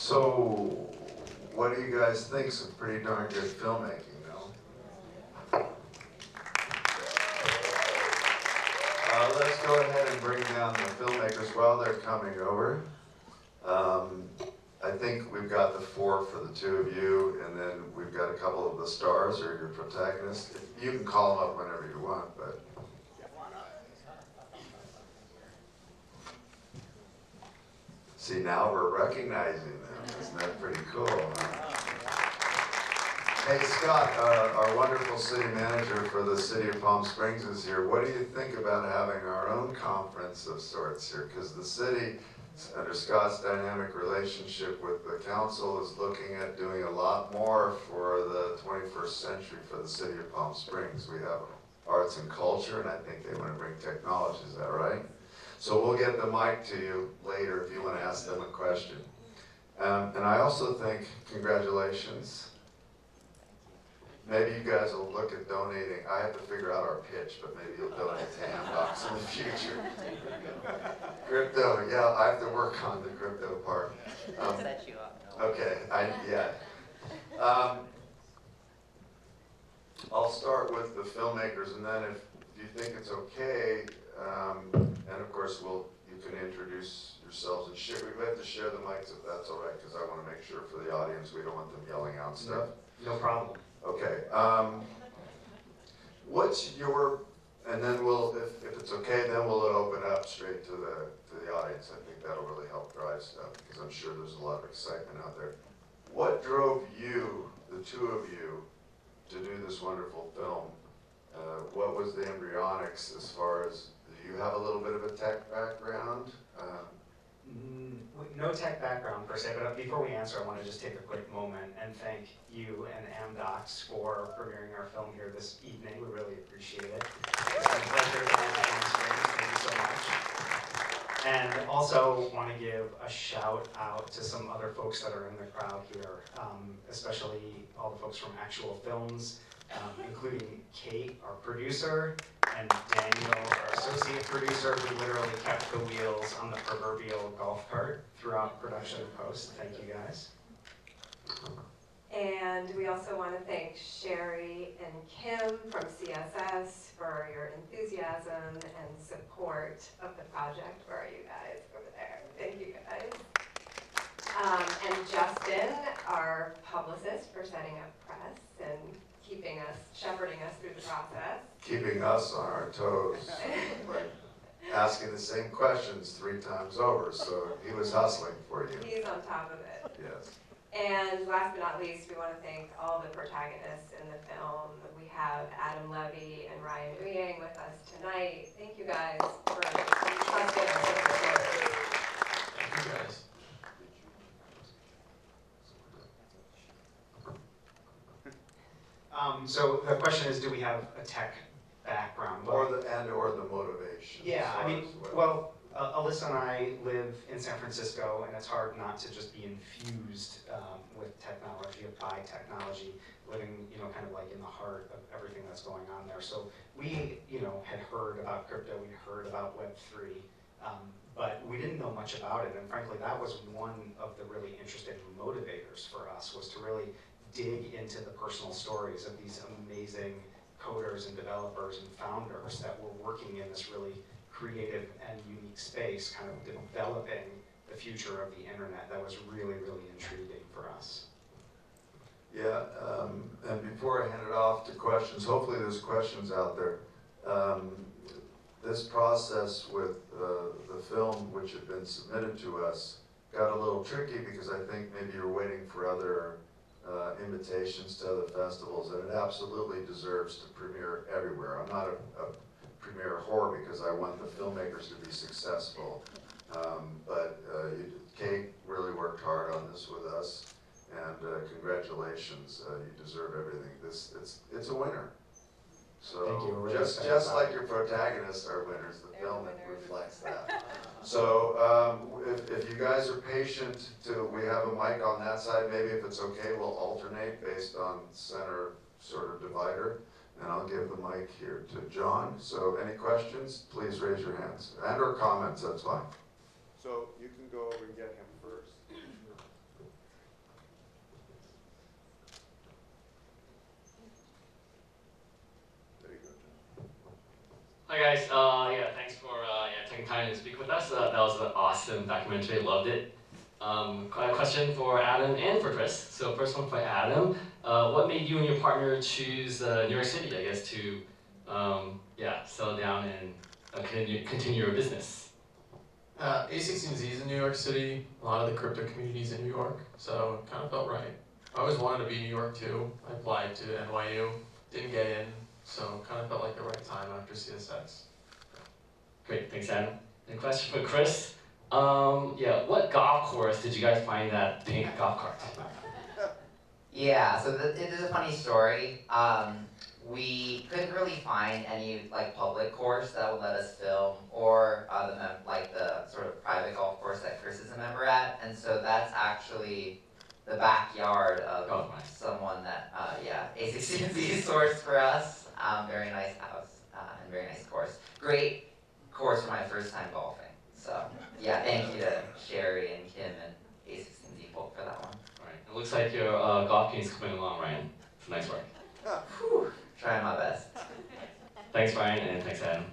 So, what do you guys think? Some pretty darn good filmmaking, no? Let's go ahead and bring down the filmmakers while they're coming over. I think we've got the 4 for the 2 of you, and then we've got a couple of the stars or your protagonists. You can call them up whenever you want, but. See, now we're recognizing them. Isn't that pretty cool, huh? Hey, Scott, our wonderful city manager for the city of Palm Springs is here. What do you think about having our own conference of sorts here? Because the city, under Scott's dynamic relationship with the council, is looking at doing a lot more for the 21st century for the city of Palm Springs. We have arts and culture, and I think they want to bring technology. Is that right? So we'll get the mic to you later if you want to ask them a question. And I also think, congratulations. Maybe you guys will look at donating. I have to figure out our pitch, but maybe you'll donate to AmDocs in the future. Crypto, yeah, I have to work on the crypto part. Set you up. Okay, yeah. I'll start with the filmmakers, and then if you think it's okay, and of course you can introduce yourselves and share. We have to share the mics if that's all right, because I want to make sure for the audience we don't want them yelling out stuff. No problem. Okay. What's your, and then we'll, if it's okay, then we'll open up straight to the audience. I think that'll really help drive stuff, because I'm sure there's a lot of excitement out there. What drove you, the 2 of you, to do this wonderful film? What was the embryonics as far as, do you have a little bit of a tech background? No tech background per se, but before we answer, I want to just take a quick moment and thank you and AmDocs for premiering our film here this evening. We really appreciate it. It's been a pleasure to have you on the screen. Thank you so much. And also want to give a shout out to some other folks that are in the crowd here, especially all the folks from Actual Films, including Kate, our producer, and Daniel, our associate producer, who literally kept the wheels on the proverbial golf cart throughout production and post. Thank you, guys. And we also want to thank Sherry and Kim from CSS for your enthusiasm and support of the project for you guys over there. Thank you, guys. And Justin, our publicist, for setting up press and shepherding us through the process. Keeping us on our toes, like asking the same questions 3 times over, so he was hustling for you. He's on top of it. Yes. And last but not least, we want to thank all the protagonists in the film. We have Adam Levy and Ryan Ouyang with us tonight. Thank you guys for trusting our stories. Thank you guys. So the question is, do we have a tech background? Or the motivation. Yeah, I mean, well, Alyssa and I live in San Francisco, and it's hard not to just be infused with technology, by technology, living, kind of like in the heart of everything that's going on there. So we, had heard about crypto, we'd heard about Web3, but we didn't know much about it. And frankly, that was one of the really interesting motivators for us, was to really dig into the personal stories of these amazing coders and developers and founders that were working in this really creative and unique space, kind of developing the future of the internet. That was really, really intriguing for us. Yeah, and before I hand it off to questions, hopefully there's questions out there. This process with the film, which had been submitted to us, got a little tricky because I think maybe you're waiting for other invitations to other festivals, and it absolutely deserves to premiere everywhere. I'm not a premiere whore because I want the filmmakers to be successful, but Kate really worked hard on this with us, and congratulations, you deserve everything. It's a winner. So thank you. Really just like your protagonists are winners, the film reflects that. So if you guys are patient, we have a mic on that side. Maybe if it's okay, we'll alternate based on center sort of divider. And I'll give the mic here to John. So any questions, please raise your hands. And or comments, that's fine. So you can go over and get him first. Hi guys, yeah, thanks for taking time to speak with us. That was an awesome documentary, loved it. Got a question for Adam and for Chris. So first one for Adam. What made you and your partner choose New York City, I guess, to settle down and continue your business? A16Z is in New York City, a lot of the crypto communities in New York, so it kind of felt right. I always wanted to be in New York too. I applied to NYU, didn't get in, so kind of felt like the right time after CSX. Great, thanks Adam. And a question for Chris. What golf course did you guys find that pink golf cart? Yeah, so it is a funny story. We couldn't really find any like public course that would let us film, or the sort of private golf course that Chris is a member at, and so that's actually the backyard of someone that A16Z sourced for us. Very nice house and very nice course. Great course for my first time golfing. So yeah, thank you to Sherry and Kim and A16Z folk for that one. All right, it looks like your golf game is coming along, Ryan. It's nice work. Whew, trying my best. Thanks, Ryan, and thanks, Adam.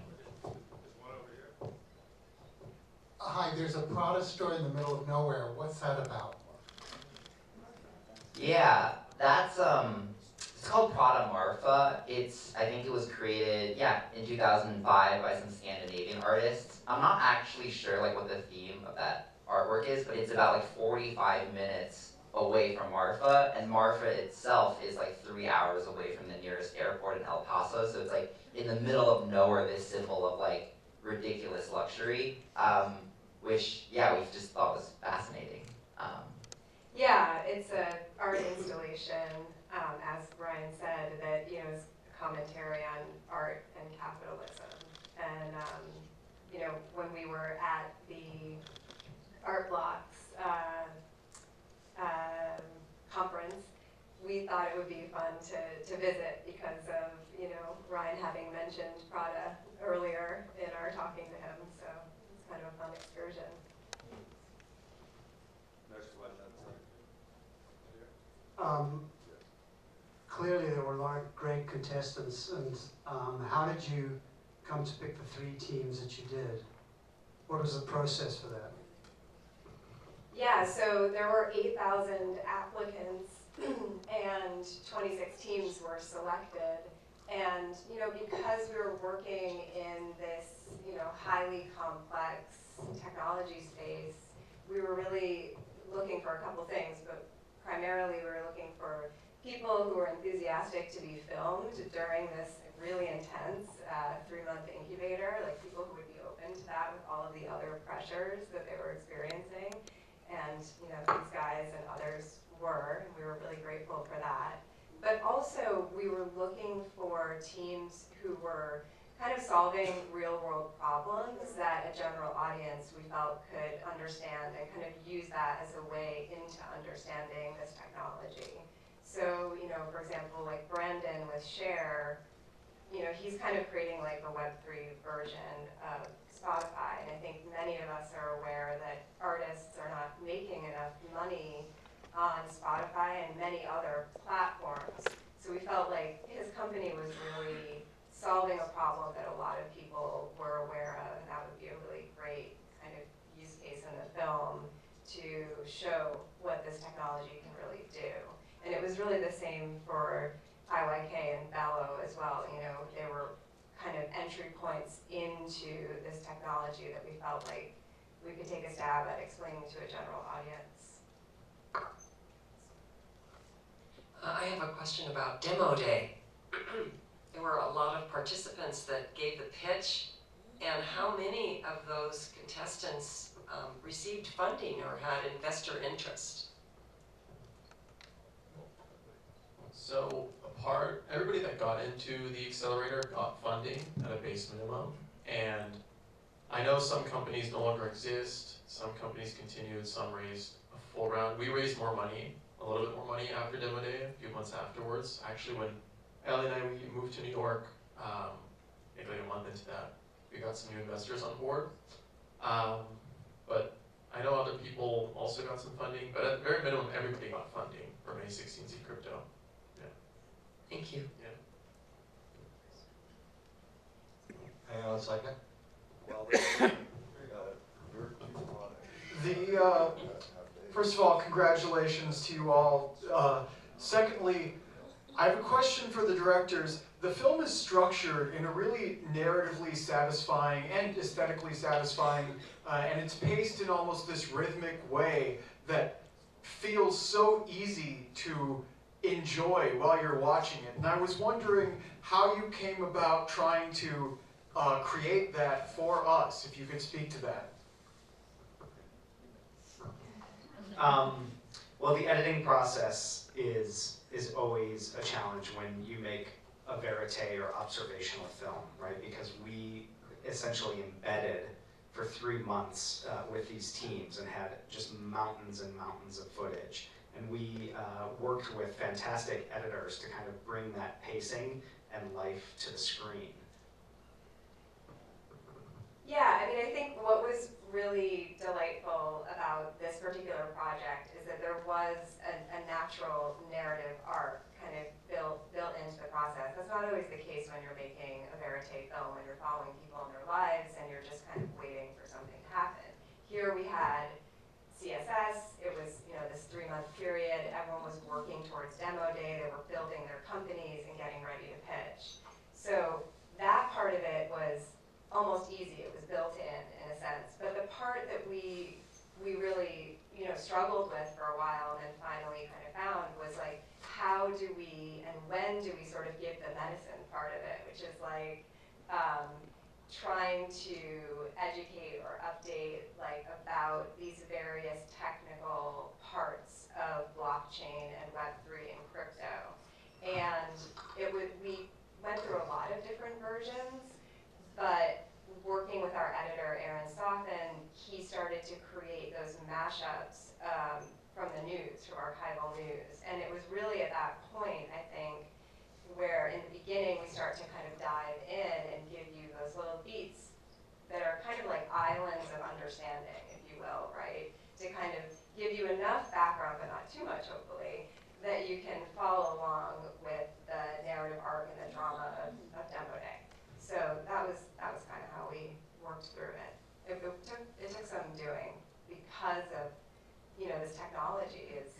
Hi, there's a Prada store in the middle of nowhere. What's that about? Yeah, that's it's called Prada Marfa. I think it was created, in 2005 by some Scandinavian artists. I'm not actually sure like what the theme of that artwork is, but it's about like 45 minutes away from Marfa, and Marfa itself is like 3 hours away from the nearest airport in El Paso, so it's like in the middle of nowhere, this symbol of like ridiculous luxury, which we just thought was fascinating. Yeah, it's an art installation, as Brian said, that is a commentary on art and capitalism. And when we were at the Art Blocks conference, we thought it would be fun to visit because of Ryan having mentioned Prada earlier in our talking to him. So it's kind of a fun excursion. Clearly there were a lot of great contestants, and how did you come to pick the 3 teams that you did? What was the process for that? Yeah, so there were 8,000 applicants and 26 teams were selected. And because we were working in this highly complex technology space, we were really looking for a couple things, but primarily we were looking for people who were enthusiastic to be filmed during this really intense 3-month incubator, like people who would be open to that with all of the other pressures that they were experiencing. And these guys and others were, and we were really grateful for that. But also we were looking for teams who were kind of solving real world problems that a general audience we felt could understand and kind of use that as a way into understanding this technology. So, for example, like Brendan with Share, he's kind of creating like a Web3 version of Spotify. And I think many of us are aware that artists are not making enough money on Spotify and many other platforms. So we felt like his company was really solving a problem that a lot of people were aware of, and that would be a really great kind of use case in the film to show what this technology can really do. And it was really the same for IYK and Bello as well. They were kind of entry points into this technology that we felt like we could take a stab at explaining to a general audience. I have a question about demo day. There were a lot of participants that gave the pitch, and how many of those contestants received funding or had investor interest? So everybody that got into the accelerator got funding at a base minimum, and I know some companies no longer exist, some companies continued, some raised a full round. We raised more money, a little bit more money after demo day, a few months afterwards. Actually, when Ellie and I moved to New York, maybe like a month into that, we got some new investors on board. But I know other people also got some funding, but at the very minimum, everybody got funding from A16Z Crypto. Thank you. Yeah. Hang on a second. First of all, congratulations to you all. Secondly, I have a question for the directors. The film is structured in a really narratively satisfying and aesthetically satisfying, and it's paced in almost this rhythmic way that feels so easy to enjoy while you're watching it. And I was wondering how you came about trying to create that for us, if you could speak to that. Well, the editing process is always a challenge when you make a verite or observational film, right? Because we essentially embedded for 3 months with these teams and had just mountains and mountains of footage. And we worked with fantastic editors to kind of bring that pacing and life to the screen. Yeah, I mean, I think what was really delightful about this particular project is that there was a natural narrative arc kind of built into the process. That's not always the case when you're making a verite film and you're following people in their lives and you're just kind of waiting for something to happen. Here we had CSS, it was, you know, this 3-month period, everyone was working towards demo day, they were building their companies and getting ready to pitch. So that part of it was almost easy, it was built in a sense. But the part that we really, you know, struggled with for a while and then finally kind of found was like, how do we and when do we sort of give the medicine part of it, which is like trying to educate or update like about these various technical parts of blockchain and Web3 and crypto. And we went through a lot of different versions, but working with our editor, Aaron Soffin, he started to create those mashups from the news, from archival news. And it was really at that point, I think, where in the beginning we start to kind of dive in and give you those little beats that are kind of like islands of understanding, if you will, right? To kind of give you enough background, but not too much, hopefully, that you can follow along with the narrative arc and the drama of Demo Day. So that was kind of how we worked through it. It took some doing because of, you know, this technology is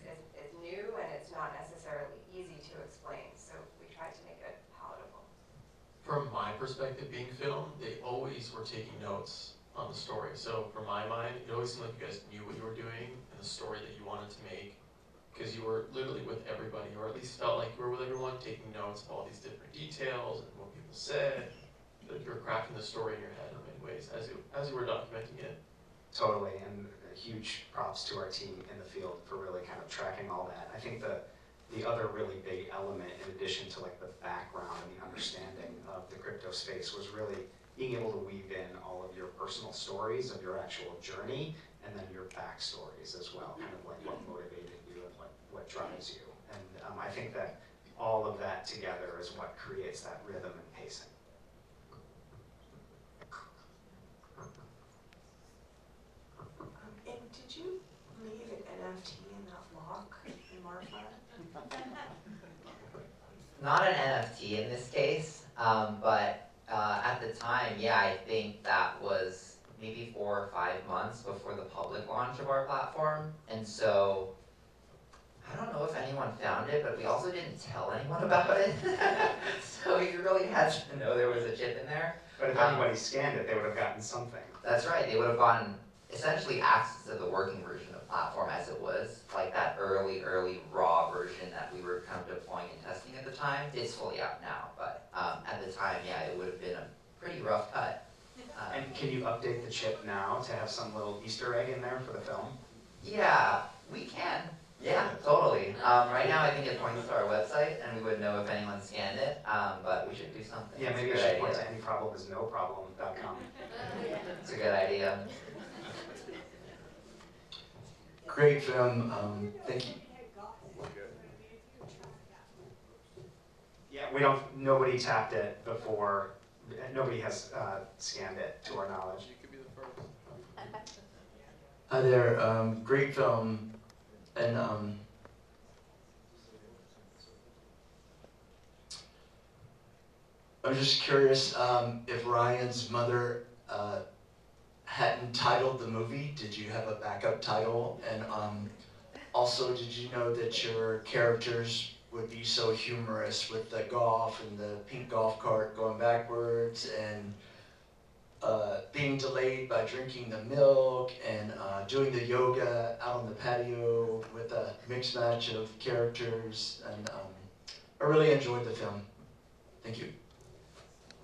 new and it's not necessarily easy to explain. So we tried to make it palatable. From my perspective, being filmed, they always were taking notes on the story. So from my mind, it always seemed like you guys knew what you were doing and the story that you wanted to make, because you were literally with everybody, or at least felt like you were with everyone, taking notes of all these different details and what people said. That you were crafting the story in your head in many ways as you were documenting it. Totally, and huge props to our team in the field for really kind of tracking all that. I think the other really big element, in addition to like the background and the understanding of the crypto space, was really being able to weave in all of your personal stories of your actual journey, and then your backstories as well, kind of like what motivated you and what drives you. And I think that all of that together is what creates that rhythm and pacing. And did you leave an NFT in that lock, Martha? Not an NFT in this case, but at the time, yeah, I think that was maybe 4 or 5 months before the public launch of our platform. And so, I don't know if anyone found it, but we also didn't tell anyone about it. So you really had to know there was a chip in there. But if anybody scanned it, they would have gotten something. That's right, they would have gotten essentially access to the working version of the platform as it was, like that early raw version that we were kind of deploying and testing at the time. It's fully out now, but at the time, yeah, it would have been a pretty rough cut. And can you update the chip now to have some little Easter egg in there for the film? Yeah, we can. Yeah, totally. Right now, I think it points to our website, and we would know if anyone scanned it, but we should do something. Yeah, maybe I should point to anyproblem.com. It's a good idea. Great film. Thank you. Yeah, nobody tapped it before, nobody has scanned it to our knowledge. You could be the first. Hi there. Great film. And I'm just curious if Ryan's mother hadn't titled the movie, did you have a backup title? And also, did you know that your characters would be so humorous with the golf and the pink golf cart going backwards and being delayed by drinking the milk and doing the yoga out on the patio with a mixed match of characters? And I really enjoyed the film. Thank you.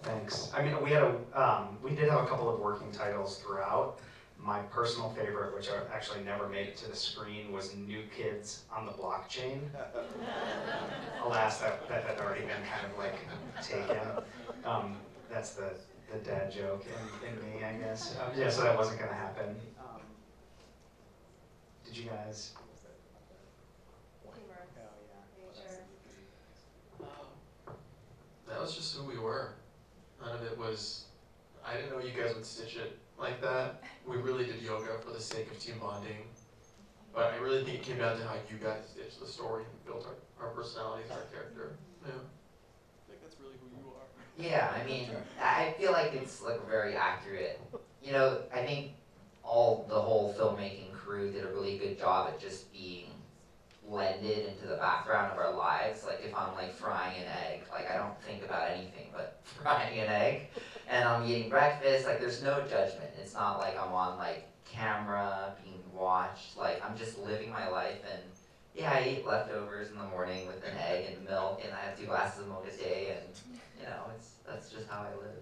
Thanks. I mean, we did have a couple of working titles throughout. My personal favorite, which I actually never made it to the screen, was New Kids on the Blockchain. Alas, that had already been kind of like taken. That's the dad joke in me, I guess. Yeah, so that wasn't gonna happen. Did you guys? That was just who we were. None of it was, I didn't know you guys would stitch it like that. We really did yoga for the sake of team bonding. But I really think it came down to how you guys stitched the story and built our personalities, our character. Yeah. I think that's really who you are. Yeah, I mean, I feel like it's like very accurate. You know, I think the whole filmmaking crew did a really good job at just being blended into the background of our lives. Like if I'm like frying an egg, like I don't think about anything but frying an egg. And I'm eating breakfast, like there's no judgment. It's not like I'm on like camera being watched. Like I'm just living my life, and yeah, I eat leftovers in the morning with an egg and milk, and I have 2 glasses of milk a day, and you know, that's just how I live.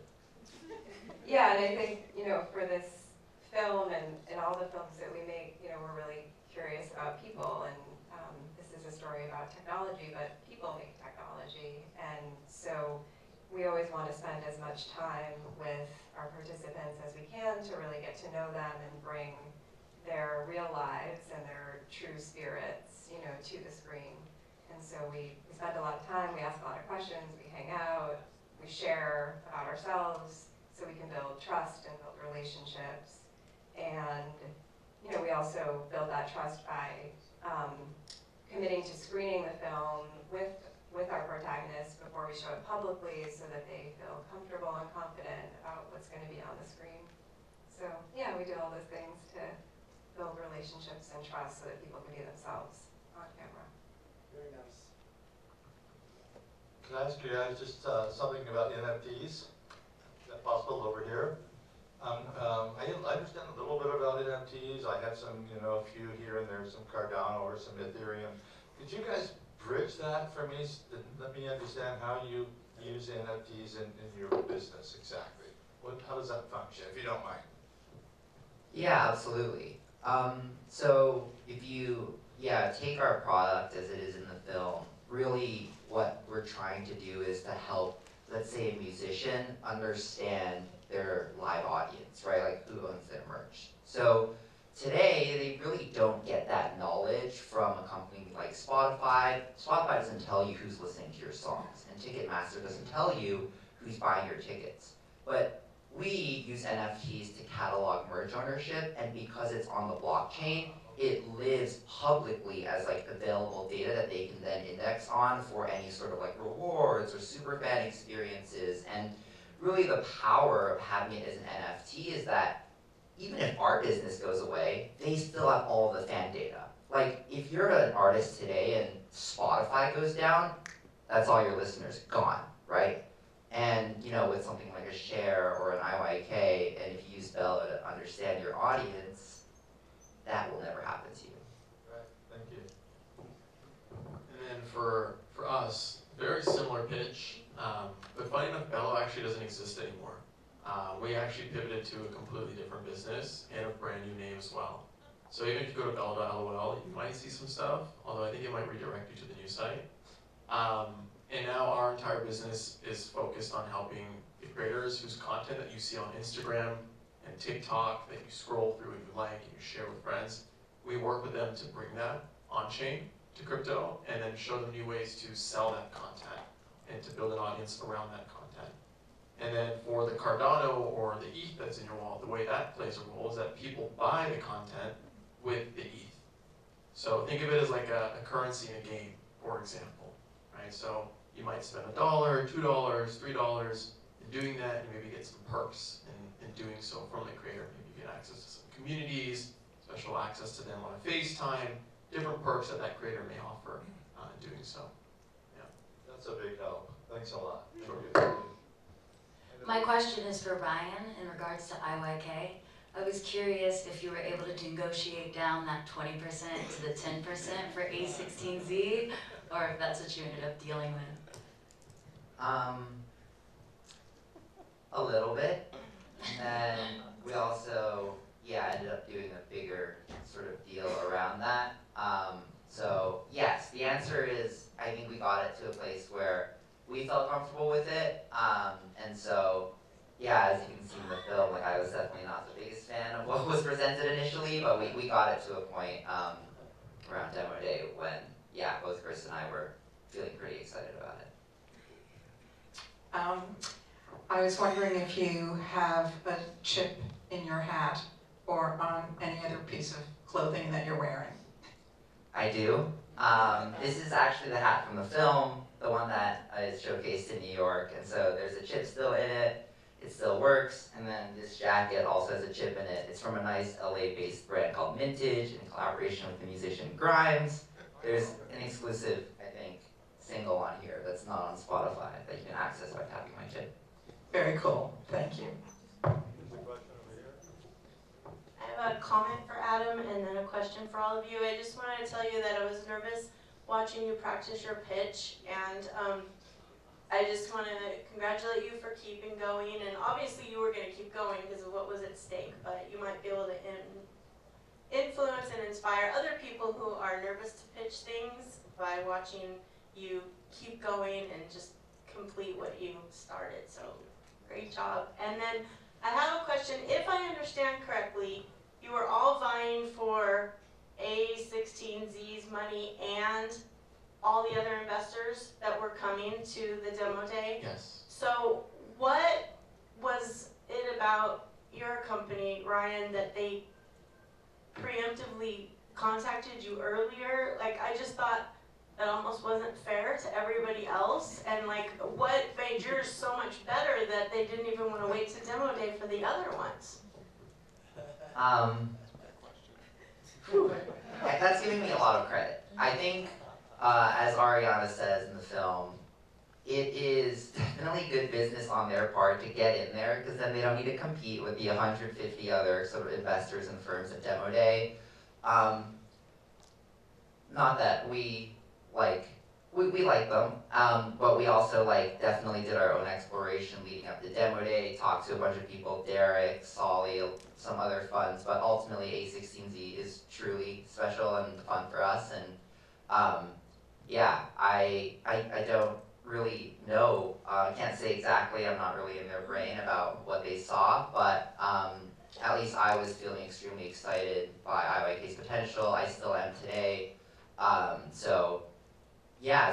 Yeah, and I think, you know, for this film and all the films that we make, you know, we're really curious about people, and this is a story about technology, but people make technology, and so we always want to spend as much time with our participants as we can to really get to know them and bring their real lives and their true spirits, you know, to the screen. And so we spend a lot of time, we ask a lot of questions, we hang out, we share about ourselves so we can build trust and build relationships. And, you know, we also build that trust by committing to screening the film with our protagonists before we show it publicly so that they feel comfortable and confident about what's going to be on the screen. So yeah, we do all those things to build relationships and trust so that people can be themselves on camera. Very nice. Can I ask you guys just something about NFTs? Is that possible over here? I understand a little bit about NFTs. I have some, you know, a few here and there, some Cardano or some Ethereum. Could you guys bridge that for me? Let me understand how you use NFTs in your business exactly. How does that function, if you don't mind? Yeah, absolutely. So if you, take our product as it is in the film, really what we're trying to do is to help, let's say, a musician understand their live audience, right? Like who owns their merch. So today, they really don't get that knowledge from a company like Spotify. Spotify doesn't tell you who's listening to your songs, and Ticketmaster doesn't tell you who's buying your tickets. But we use NFTs to catalog merch ownership, and because it's on the blockchain, it lives publicly as like available data that they can then index on for any sort of like rewards or super fan experiences. And really the power of having it as an NFT is that even if our business goes away, they still have all the fan data. Like if you're an artist today and Spotify goes down, that's all your listeners gone, right? And you know, with something like a share or an IYK, and if you use Bella to understand your audience, that will never happen to you. Right, thank you. And then for us, very similar pitch, but funny enough, Bella actually doesn't exist anymore. We actually pivoted to a completely different business and a brand new name as well. So even if you go to bella.lol, you might see some stuff, although I think it might redirect you to the new site. And now our entire business is focused on helping the creators whose content that you see on Instagram and TikTok that you scroll through and you like and you share with friends. We work with them to bring that on-chain to crypto and then show them new ways to sell that content and to build an audience around that content. And then for the Cardano or the ETH that's in your wallet, the way that plays a role is that people buy the content with the ETH. So think of it as like a currency in a game, for example, right? So you might spend $1, $2, $3 in doing that, and maybe get some perks in doing so from the creator. Maybe you get access to some communities, special access to them on a FaceTime, different perks that creator may offer in doing so. Yeah. That's a big help. Thanks a lot. Sure. My question is for Ryan in regards to IYK. I was curious if you were able to negotiate down that 20% to the 10% for A16Z, or if that's what you ended up dealing with. A little bit. And then we also, ended up doing a bigger sort of deal around that. So yes, the answer is I think we got it to a place where we felt comfortable with it. And so, as you can see in the film, like I was definitely not the biggest fan of what was presented initially, but we got it to a point around demo day when, both Chris and I were feeling pretty excited about it. I was wondering if you have a chip in your hat or on any other piece of clothing that you're wearing. I do. This is actually the hat from the film, the one that is showcased in New York, and so there's a chip still in it. It still works, and then this jacket also has a chip in it. It's from a nice LA-based brand called Mintage in collaboration with the musician Grimes. There's an exclusive, I think, single on here that's not on Spotify that you can access by tapping my chip. Very cool. Thank you. There's a question over here. I have a comment for Adam and then a question for all of you. I just wanted to tell you that I was nervous watching you practice your pitch, and I just want to congratulate you for keeping going. And obviously you were going to keep going because of what was at stake, but you might be able to influence and inspire other people who are nervous to pitch things by watching you keep going and just complete what you started. So great job. And then I have a question. If I understand correctly, you were all vying for A16Z's money and all the other investors that were coming to the demo day? Yes. So what was it about your company, Ryan, that they preemptively contacted you earlier? Like, I just thought that almost wasn't fair to everybody else. And like, what made yours so much better that they didn't even want to wait to demo day for the other ones? That's giving me a lot of credit. I think, as Ariana says in the film, it is definitely good business on their part to get in there, because then they don't need to compete with the 150 other sort of investors and firms at demo day. Not that we like them, but we also definitely did our own exploration leading up to demo day, talked to a bunch of people, Derek, Solly, some other funds, but ultimately A16Z is truly special and fun for us. And I don't really know, I can't say exactly, I'm not really in their brain about what they saw, but at least I was feeling extremely excited by IYK's potential. I still am today.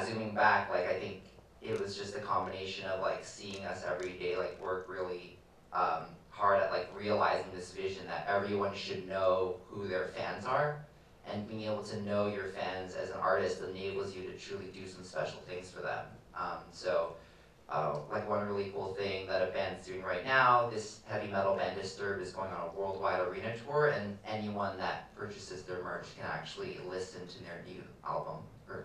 Zooming back, I think it was just a combination of seeing us every day work really hard at realizing this vision that everyone should know who their fans are, and being able to know your fans as an artist enables you to truly do some special things for them. One really cool thing that a band's doing right now, this heavy metal band Disturbed is going on a worldwide arena tour, and anyone that purchases their merch can actually listen to their new album early.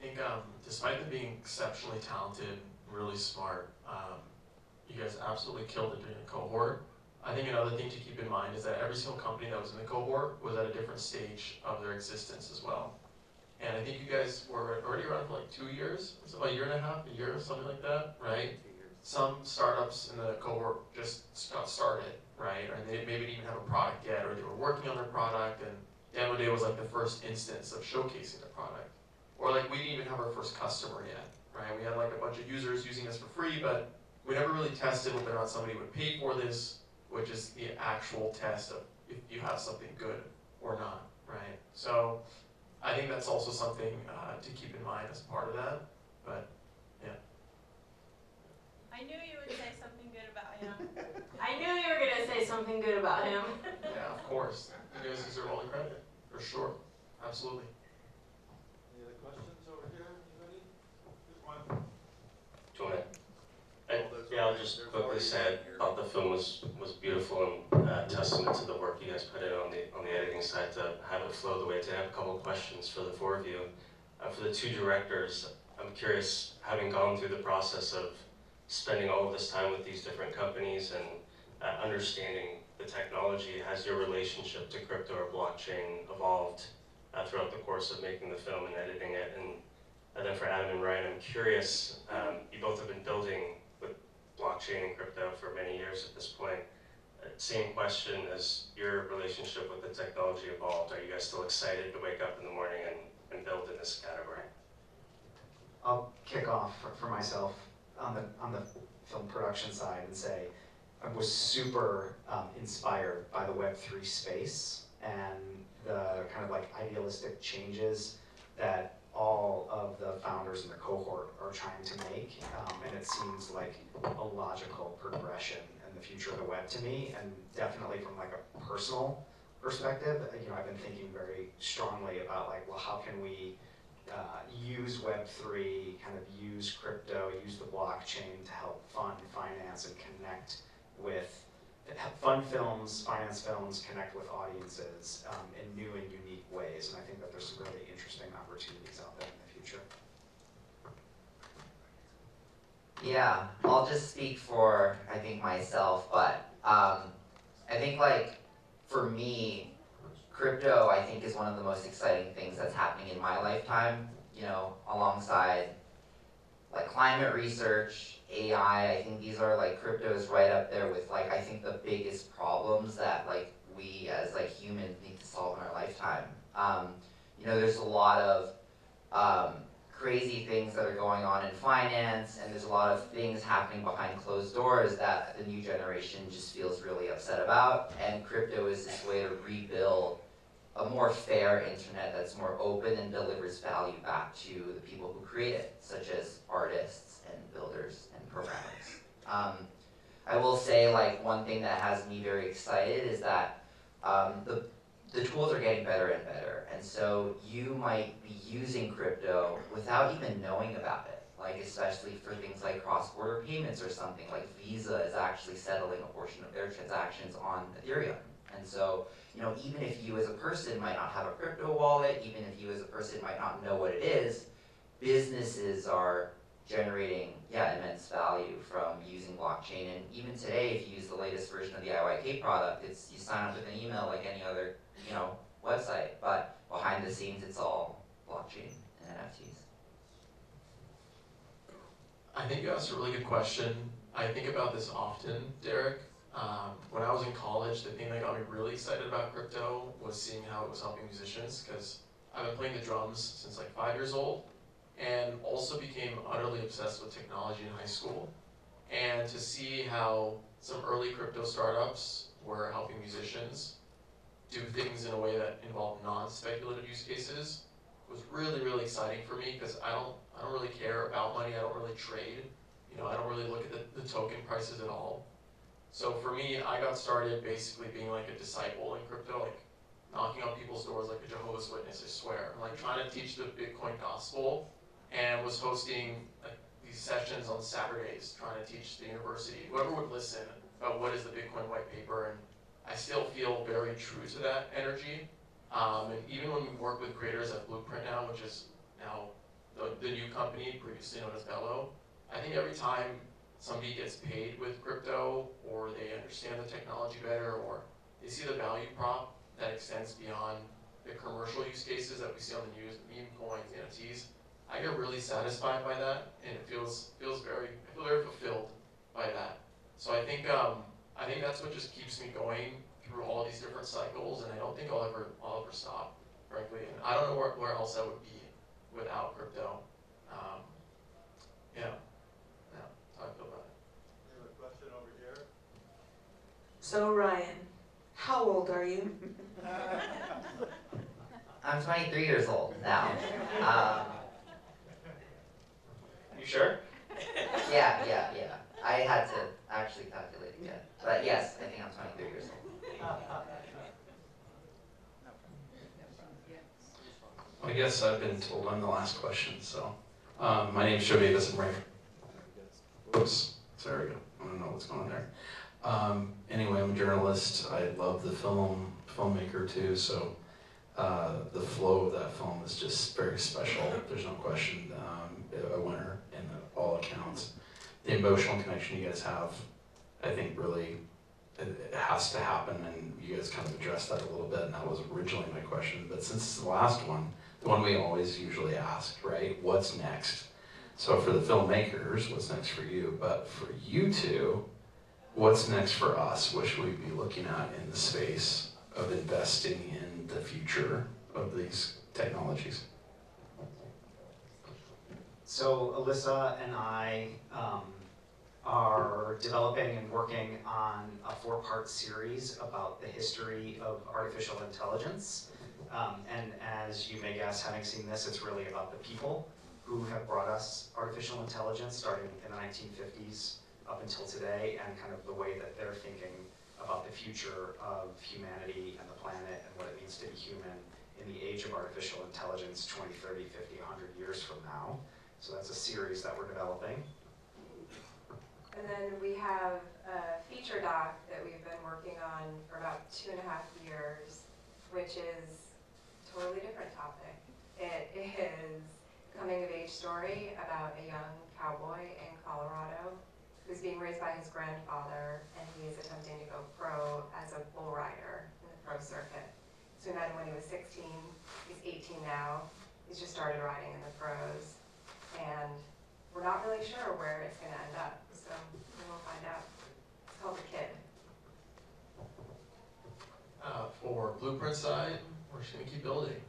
I think despite them being exceptionally talented, really smart, you guys absolutely killed it during the cohort. I think another thing to keep in mind is that every single company that was in the cohort was at a different stage of their existence as well. And I think you guys were already around for 2 years, it's about a year and a half, a year, something like that, right? Some startups in the cohort just got started, right? Or they maybe didn't even have a product yet, or they were working on their product, and demo day was the first instance of showcasing the product. Or we didn't even have our first customer yet, right? We had a bunch of users using us for free, but we never really tested whether or not somebody would pay for this, which is the actual test of if you have something good or not, right? So I think that's also something to keep in mind as part of that, but yeah. I knew you would say something good about him. I knew you were going to say something good about him. Yeah, of course. You guys deserve all the credit, for sure. Absolutely. Any other questions over here? I'll just quickly say I thought the film was beautiful and testament to the work you guys put in on the editing side to have it flow the way it did. I have a couple of questions for the four of you. For the two directors, I'm curious, having gone through the process of spending all of this time with these different companies and understanding the technology, has your relationship to crypto or blockchain evolved throughout the course of making the film and editing it? And then for Adam and Ryan, I'm curious, you both have been building with blockchain and crypto for many years at this point. Same question, as your relationship with the technology evolved, are you guys still excited to wake up in the morning and build in this category? I'll kick off for myself on the film production side and say I was super inspired by the Web3 space and the kind of like idealistic changes that all of the founders in the cohort are trying to make, and it seems like a logical progression in the future of the web to me, and definitely from like a personal perspective, I've been thinking very strongly about like, well, how can we use Web3, kind of use crypto, use the blockchain to help fund, finance, and connect with, fund films, finance films, connect with audiences in new and unique ways. And I think that there's some really interesting opportunities out there in the future. Yeah, I'll just speak for, I think, myself, but I think like, for me, crypto, I think, is one of the most exciting things that's happening in my lifetime, alongside like climate research, AI. I think these are like, crypto is right up there with like, I think the biggest problems that like we as like humans need to solve in our lifetime. There's a lot of crazy things that are going on in finance, and there's a lot of things happening behind closed doors that the new generation just feels really upset about. And crypto is this way to rebuild a more fair internet that's more open and delivers value back to the people who create it, such as artists and builders and programmers. I will say, like, one thing that has me very excited is that the tools are getting better and better, and so you might be using crypto without even knowing about it, like especially for things like cross-border payments or something. Like Visa is actually settling a portion of their transactions on Ethereum. And so, even if you as a person might not have a crypto wallet, even if you as a person might not know what it is, businesses are generating, immense value from using blockchain. And even today, if you use the latest version of the IYK product, you sign up with an email like any other, website, but behind the scenes, it's all blockchain and NFTs. I think you asked a really good question. I think about this often, Derek. When I was in college, the thing that got me really excited about crypto was seeing how it was helping musicians, because I've been playing the drums since like 5 years old, and also became utterly obsessed with technology in high school. And to see how some early crypto startups were helping musicians do things in a way that involved non-speculative use cases was really, really exciting for me, because I don't really care about money. I don't really trade. I don't really look at the token prices at all. So for me, I got started basically being like a disciple in crypto, like knocking on people's doors like a Jehovah's Witness, I swear. I'm like trying to teach the Bitcoin gospel, and was hosting like these sessions on Saturdays, trying to teach the university, whoever would listen, about what is the Bitcoin white paper. And I still feel very true to that energy. And even when we work with creators at Blueprint now, which is now the new company, previously known as Bello, I think every time somebody gets paid with crypto, or they understand the technology better, or they see the value prop that extends beyond the commercial use cases that we see on the news, meme coins, NFTs, I get really satisfied by that, and it feels I feel very fulfilled by that. So I think that's what just keeps me going through all these different cycles, and I don't think I'll ever stop, frankly. And I don't know where else I would be without crypto. That's how I feel about it. We have a question over here. So Ryan, how old are you? I'm 23 years old now. You sure? Yeah. I had to actually calculate again. But yes, I think I'm 23 years old. I guess I've been told I'm the last question, so. My name's Shobi Besson-Ray. Oops, there we go. what's going on there. Anyway, I'm a journalist. I love the filmmaker too, so the flow of that film is just very special. There's no question. A winner in all accounts. The emotional connection you guys have, I think really it has to happen, and you guys kind of addressed that a little bit, and that was originally my question. But since it's the last one, the one we always usually ask, right? What's next? So for the filmmakers, what's next for you? But for you two, what's next for us? What should we be looking at in the space of investing in the future of these technologies? So Alyssa and I are developing and working on a 4-part series about the history of artificial intelligence. And as you may guess, having seen this, it's really about the people who have brought us artificial intelligence, starting in the 1950s up until today, and kind of the way that they're thinking about the future of humanity and the planet and what it means to be human in the age of artificial intelligence 20, 30, 50, 100 years from now. So that's a series that we're developing. And then we have a feature doc that we've been working on for about 2.5 years, which is a totally different topic. It is a coming-of-age story about a young cowboy in Colorado who's being raised by his grandfather, and he is attempting to go pro as a bull rider in the pro circuit. So we met him when he was 16, he's 18 now, he's just started riding in the pros, and we're not really sure where it's going to end up, so we'll find out. It's called The Kid. For Blueprint side, we're just going to keep building.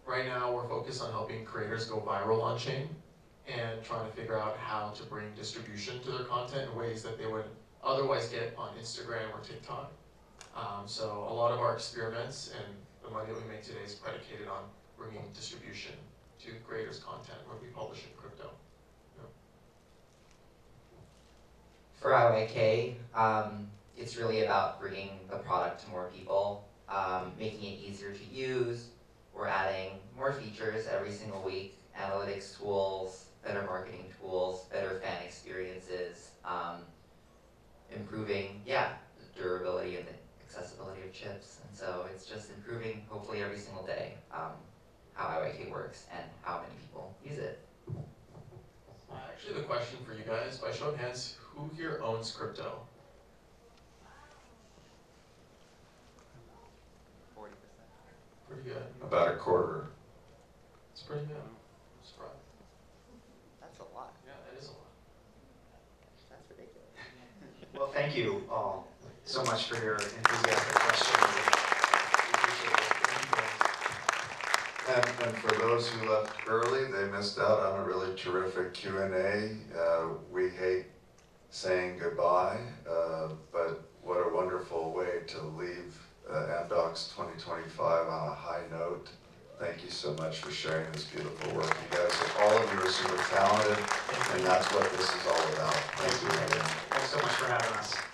Right now, we're focused on helping creators go viral on chain and trying to figure out how to bring distribution to their content in ways that they would otherwise get on Instagram or TikTok. So a lot of our experiments and the money that we make today is predicated on bringing distribution to creators' content when we publish in crypto. For IYK, it's really about bringing the product to more people, making it easier to use. We're adding more features every single week, analytics tools, better marketing tools, better fan experiences, improving, the durability and the accessibility of chips. And so it's just improving, hopefully every single day, how IYK works and how many people use it. Actually, the question for you guys, by show of hands, who here owns crypto? 40%. Pretty good. About a quarter. It's pretty good. I'm surprised. That's a lot. Yeah, that is a lot. That's ridiculous. Well, thank you all so much for your enthusiastic questions. We appreciate it. Thank you guys. And for those who left early, they missed out on a really terrific Q&A. We hate saying goodbye, but what a wonderful way to leave AmDocs 2025 on a high note. Thank you so much for sharing this beautiful work. You guys, all of you are super talented, and that's what this is all about. Thank you. Thanks so much for having us.